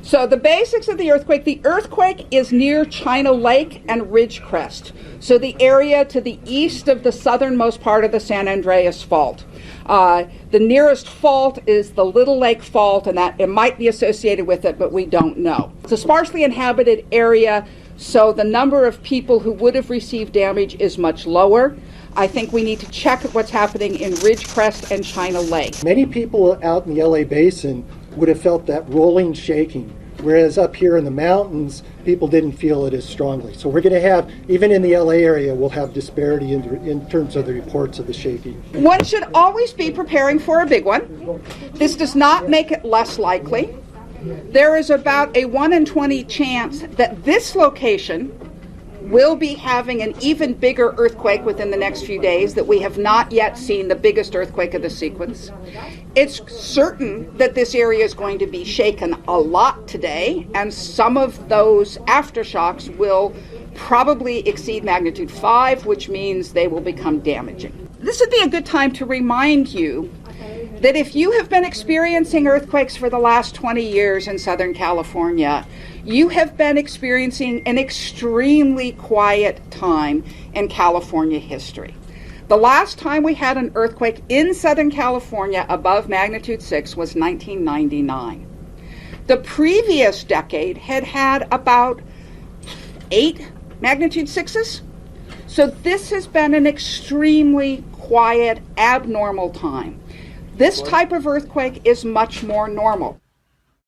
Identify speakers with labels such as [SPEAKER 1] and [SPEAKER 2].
[SPEAKER 1] So the basics of the earthquake is near China Lake and Ridgecrest, so the area to the east of the southernmost part of the San Andreas Fault. The nearest fault is the Little Lake Fault, and that it might be associated with it, but we don't know. It's a sparsely inhabited area, so the number of people who would have received damage is much lower. I think we need to check what's happening in Ridgecrest and China Lake.
[SPEAKER 2] Many people out in the LA Basin would have felt that rolling shaking, whereas up here in the mountains, people didn't feel it as strongly. So we're going to have, even in the LA area, we'll have disparity in terms of the reports of the shaking.
[SPEAKER 1] One should always be preparing for a big one. This does not make it less likely. There is about a 1 in 20 chance that this location will be having an even bigger earthquake within the next few days, that we have not yet seen the biggest earthquake of the sequence. It's certain that this area is going to be shaken a lot today, and some of those aftershocks will probably exceed magnitude 5, which means they will become damaging. This would be a good time to remind you that if you have been experiencing earthquakes for the last 20 years in Southern California, you have been experiencing an extremely quiet time in California history. The last time we had an earthquake in Southern California above magnitude 6 was 1999. The previous decade had about 8 magnitude 6s. So this has been an extremely quiet, abnormal time. This type of earthquake is much more normal.